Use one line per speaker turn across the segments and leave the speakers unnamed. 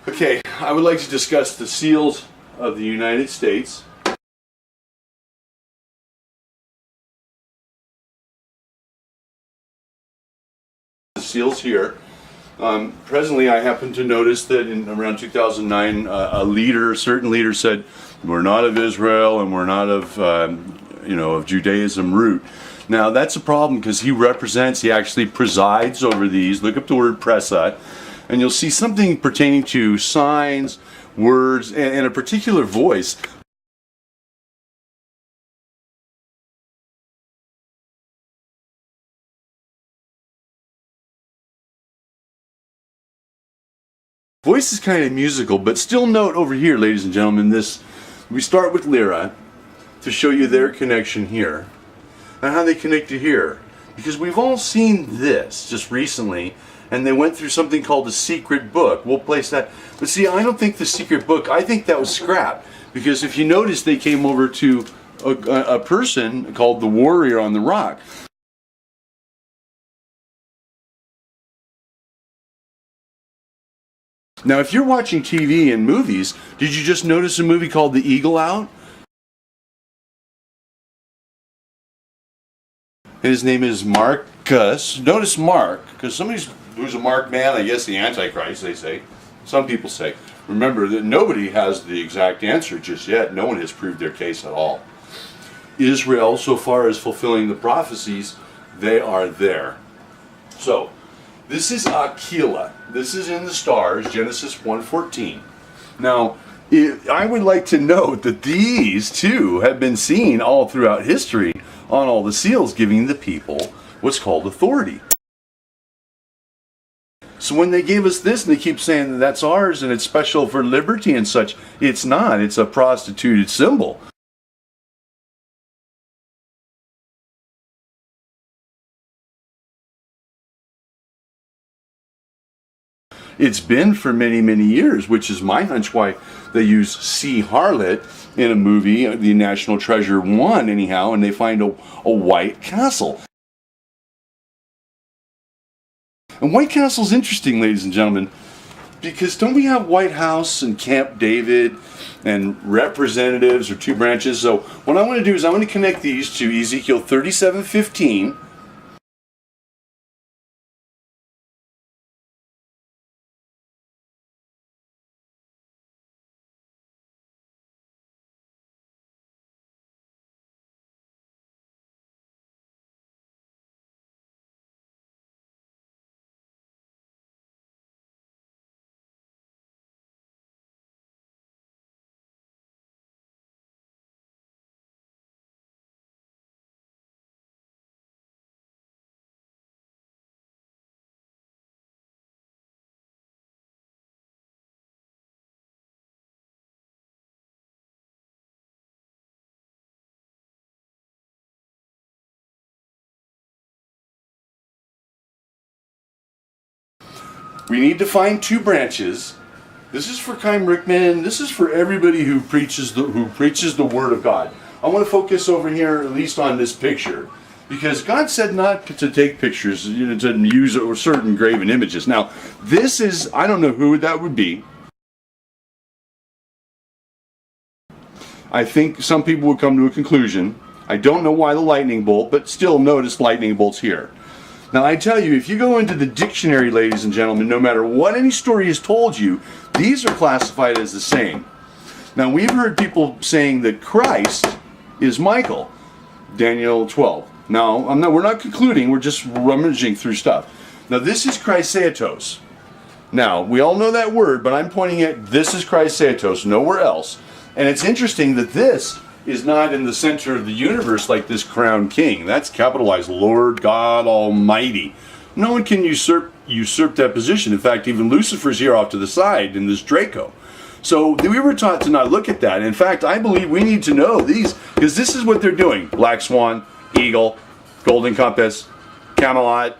Okay, I would like to discuss the seals of the United States. The seals here. Presently, I happen to notice that in around 2009, a certain leader said, "We're not of Israel and we're not of, of Judaism root." Now that's a problem because he actually presides over these. Look up the word presa, and you'll see something pertaining to signs, words, and a particular voice. Voice is kind of musical, but still note over here, ladies and gentlemen, we start with lira to show you their connection here and how they connect to here. Because we've all seen this just recently, and they went through something called the secret book. We'll place that. But see, I don't think the secret book, I think that was scrapped. Because if you notice, they came over to a person called the warrior on the rock. Now, if you're watching TV and movies, did you just notice a movie called The Eagle Out? His name is Marcus. Notice Mark, because somebody who's a Mark man, I guess the Antichrist, they say. Some people say. Remember that nobody has the exact answer just yet. No one has proved their case at all. Israel, so far as fulfilling the prophecies, they are there. So, this is Aquila. This is in the stars, Genesis 1:14. Now, I would like to note that these two have been seen all throughout history on all the seals, giving the people what's called authority. So when they gave us this and they keep saying that that's ours and it's special for liberty and such, it's not. It's a prostituted symbol. It's been for many, many years, which is my hunch why they use Sea Harlot in a movie, The National Treasure 1 anyhow, and they find a White Castle. And White Castle's interesting, ladies and gentlemen, because don't we have White House and Camp David and representatives or two branches? So what I want to do is I want to connect these to Ezekiel 37:15. We need to find two branches. This is for Chaim Rickman. This is for everybody who preaches the Word of God. I want to focus over here, at least on this picture, because God said not to take pictures, to use certain graven images. Now, this is, I don't know who that would be. I think some people would come to a conclusion. I don't know why the lightning bolt, but still notice lightning bolts here. Now I tell you, if you go into the dictionary, ladies and gentlemen, no matter what any story has told you, these are classified as the same. Now we've heard people saying that Christ is Michael, Daniel 12. Now we're not concluding, we're just rummaging through stuff. Now this is Chrysaetos. Now we all know that word, but I'm pointing at this is Chrysaetos, nowhere else. And it's interesting that this is not in the center of the universe like this crowned king. That's capitalized, Lord God Almighty. No one can usurp that position. In fact, even Lucifer's here off to the side in this Draco. So we were taught to not look at that. In fact, I believe we need to know these, because this is what they're doing. Black Swan, Eagle, Golden Compass, Camelot,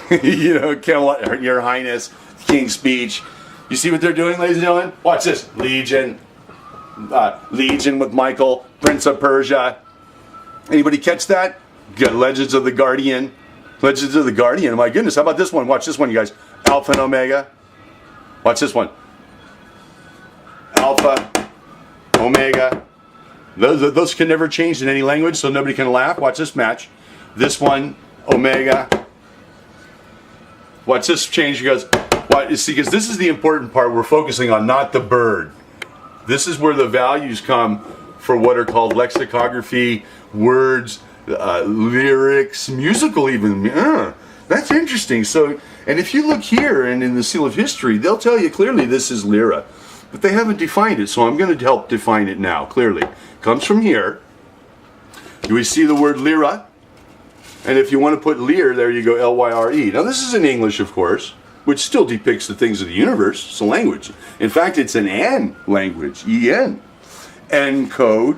Camelot, Your Highness, King's Speech. You see what they're doing, ladies and gentlemen? Watch this. Legion. Legion with Michael, Prince of Persia. Anybody catch that? Got Legends of the Guardian. Legends of the Guardian. My goodness, how about this one? Watch this one, you guys. Alpha and Omega. Watch this one. alpha, omega. Those can never change in any language, so nobody can laugh. Watch this match. This one, omega. Watch this change. He goes, what? You see, because this is the important part we're focusing on, not the bird. This is where the values come for what are called lexicography, words, lyrics, musical even. That's interesting. So, and if you look here and in the Seal of History, they'll tell you clearly this is lira. But they haven't defined it, so I'm going to help define it now, clearly. Comes from here. Do we see the word lira? And if you want to put lyre, there you go, L-Y-R-E. Now this is in English, of course, which still depicts the things of the universe. It's a language. In fact, it's an N language, E-N. N code,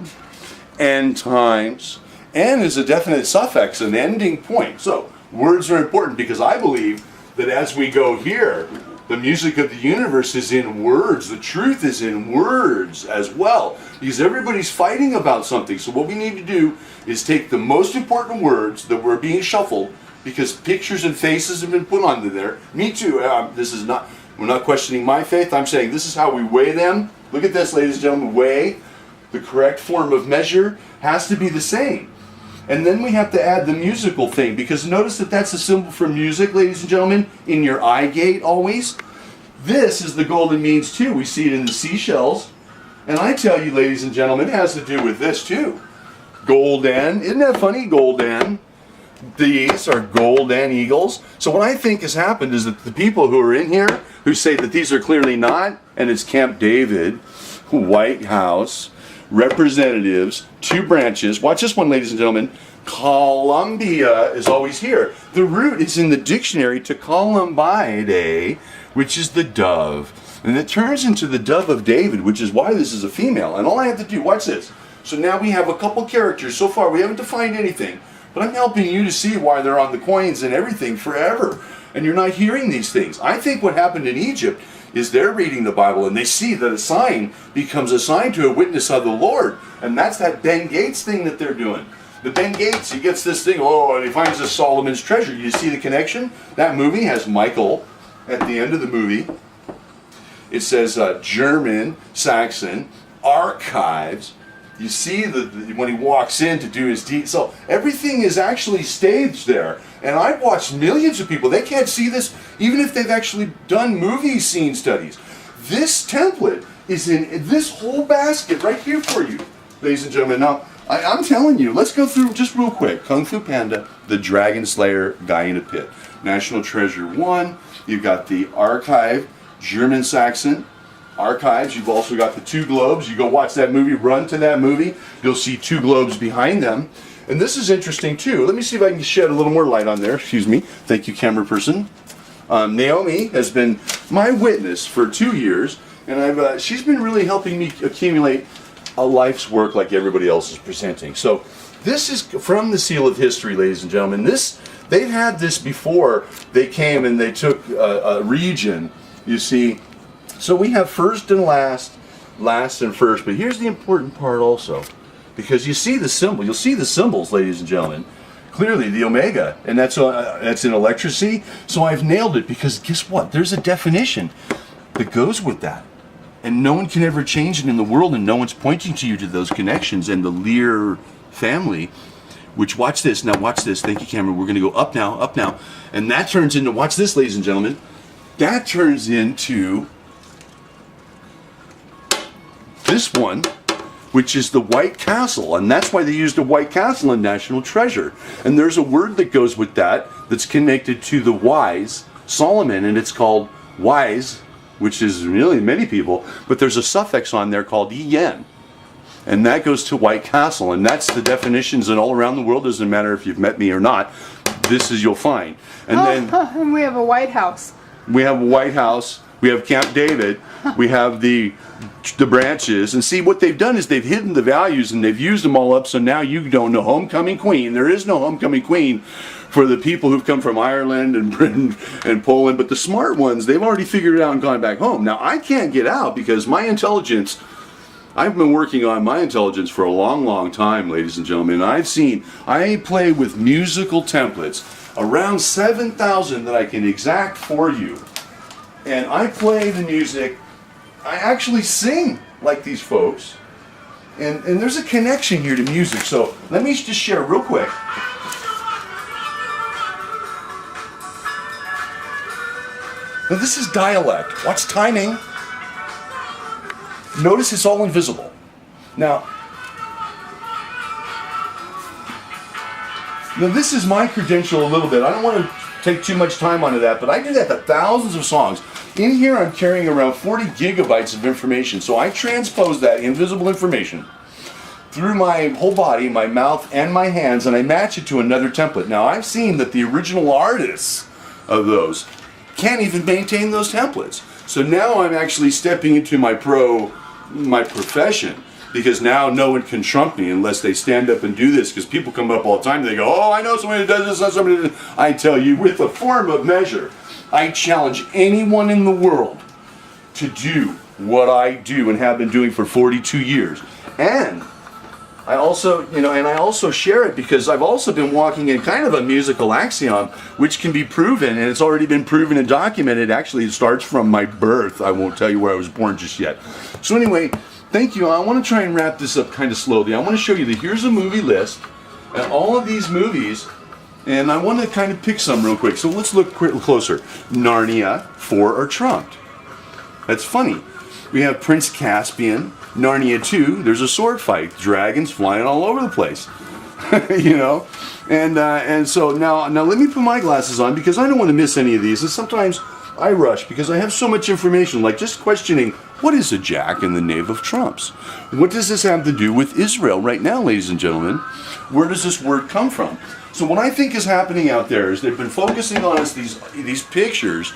N times. N is a definite suffix, an ending point. So words are important because I believe that as we go here, the music of the universe is in words. The truth is in words as well. Because everybody's fighting about something. So what we need to do is take the most important words that were being shuffled, because pictures and faces have been put onto there. Me too. We're not questioning my faith. I'm saying this is how we weigh them. Look at this, ladies and gentlemen. Weigh. The correct form of measure has to be the same. And then we have to add the musical thing, because notice that that's a symbol for music, ladies and gentlemen, in your eye gate always. This is the golden means too. We see it in the seashells. And I tell you, ladies and gentlemen, it has to do with this too. Golden. Isn't that funny? Golden. These are golden eagles. So what I think has happened is that the people who are in here, who say that these are clearly not, and it's Camp David, White House, representatives, 2 branches. Watch this one, ladies and gentlemen. Columbia is always here. The root is in the dictionary to columbide, which is the dove. And it turns into the dove of David, which is why this is a female. And all I have to do, watch this. So now we have a couple characters. So far we haven't defined anything, but I'm helping you to see why they're on the coins and everything forever. And you're not hearing these things. I think what happened in Egypt is they're reading the Bible and they see that a sign becomes a sign to a witness of the Lord. And that's that Ben Gates thing that they're doing. The Ben Gates, he gets this thing, and he finds this Solomon's treasure. You see the connection? That movie has Michael at the end of the movie. It says German, Saxon, archives. You see when he walks in to do his deed. So everything is actually staged there. And I've watched millions of people. They can't see this even if they've actually done movie scene studies. This template is in this whole basket right here for you, ladies and gentlemen. Now, I'm telling you, let's go through just real quick. Kung Fu Panda, the Dragon Slayer, Guy in a Pit. National Treasure 1. You've got the Archive, German Saxon. Archives, you've also got the 2 globes. You go watch that movie, run to that movie, you'll see 2 globes behind them. And this is interesting too. Let me see if I can shed a little more light on there. Excuse me. Thank you, camera person. Naomi has been my witness for 2 years, and she's been really helping me accumulate a life's work like everybody else is presenting. So this is from the Seal of History, ladies and gentlemen. They've had this before. They came and they took a region, you see. So we have first and last, last and first. But here's the important part also. Because you see the symbol. You'll see the symbols, ladies and gentlemen. Clearly the omega. And that's in electricity. So I've nailed it because guess what? There's a definition that goes with that. And no one can ever change it in the world. And no one's pointing to you to those connections. And the Lear family, which, watch this. Now watch this. Thank you, camera. We're going to go up now, up now. And that turns into, watch this, ladies and gentlemen. That turns into this one, which is the White Castle, and that's why they used a White Castle in National Treasure. And there's a word that goes with that that's connected to the wise, Solomon, and it's called wise, which is really many people, but there's a suffix on there called en, and that goes to White Castle, and that's the definitions, and all around the world, doesn't matter if you've met me or not, this is you'll find. And
and we have a White House.
We have a White House. We have Camp David. We have the branches. And see, what they've done is they've hidden the values and they've used them all up, so now you don't know. Homecoming Queen. There is no homecoming queen for the people who've come from Ireland and Britain and Poland. But the smart ones, they've already figured it out and gone back home. Now, I can't get out because my intelligence, I've been working on my intelligence for a long, long time, ladies and gentlemen. I play with musical templates, around 7,000 that I can exact for you. And I play the music. I actually sing like these folks. And there's a connection here to music. So let me just share real quick. Now this is dialect. Watch timing. Notice it's all invisible. Now this is my credential a little bit. I don't want to take too much time onto that, but I do that to thousands of songs. In here I'm carrying around 40 gigabytes of information. So I transpose that invisible information through my whole body, my mouth, and my hands, and I match it to another template. Now I've seen that the original artists of those can't even maintain those templates. So now I'm actually stepping into my profession, because now no one can trump me unless they stand up and do this, because people come up all the time and they go, oh, I know somebody who does this, somebody who does this. I tell you, with a form of measure, I challenge anyone in the world to do what I do and have been doing for 42 years. And I also share it because I've also been walking in kind of a musical axiom, which can be proven, and it's already been proven and documented. Actually, it starts from my birth. I won't tell you where I was born just yet. So anyway, thank you. I want to try and wrap this up kind of slowly. I want to show you that here's a movie list, and all of these movies, and I want to kind of pick some real quick. So let's look closer. Narnia, 4 are trumped. That's funny. We have Prince Caspian. Narnia 2, there's a sword fight. Dragons flying all over the place. You know? And so now let me put my glasses on, because I don't want to miss any of these. And sometimes I rush because I have so much information, like just questioning, what is a jack and the knave of trumps? What does this have to do with Israel right now, ladies and gentlemen? Where does this word come from? So what I think is happening out there is they've been focusing on us these pictures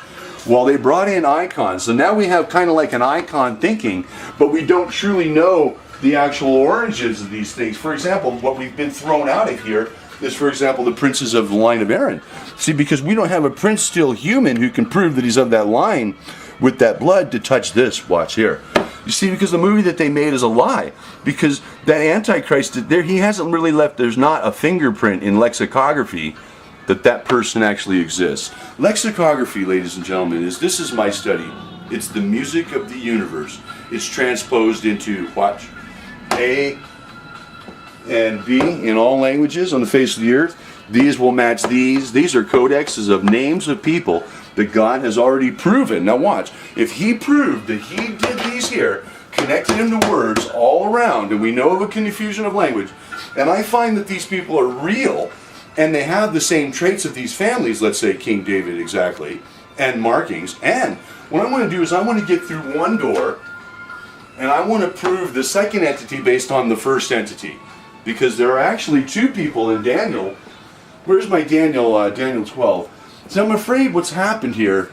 while they brought in icons. So now we have kind of like an icon thinking, but we don't truly know the actual origins of these things. For example, what we've been thrown out of here is, for example, the princes of the line of Aaron. See, because we don't have a prince still human who can prove that he's of that line with that blood to touch this. Watch here. You see, because the movie that they made is a lie. Because that Antichrist, there, he hasn't really left, there's not a fingerprint in lexicography that person actually exists. Lexicography, ladies and gentlemen, this is my study. It's the music of the universe. It's transposed into, watch, A and B in all languages on the face of the earth. These will match these. These are codexes of names of people that God has already proven. Now watch, if he proved that he did these here, connected them to words all around, and we know of a confusion of language, and I find that these people are real, and they have the same traits of these families, let's say King David exactly, and markings. And what I want to do is I want to get through one door, and I want to prove the second entity based on the first entity. Because there are actually two people in Daniel. Where's my Daniel, Daniel 12? So I'm afraid what's happened here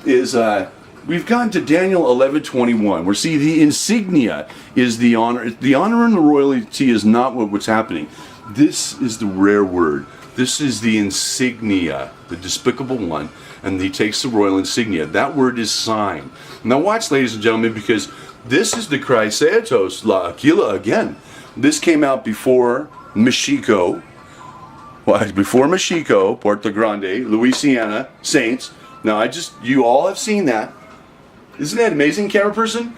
is we've gotten to Daniel 11:21, where see the insignia is the honor. The honor and the royalty is not what's happening. This is the rare word. This is the insignia, the despicable one, and he takes the royal insignia. That word is sign. Now watch, ladies and gentlemen, because this is the Chrysaetos La Aquila again. This came out before Mexico. Well, before Mexico, Puerto Grande, Louisiana, Saints. Now you all have seen that. Isn't that amazing, camera person?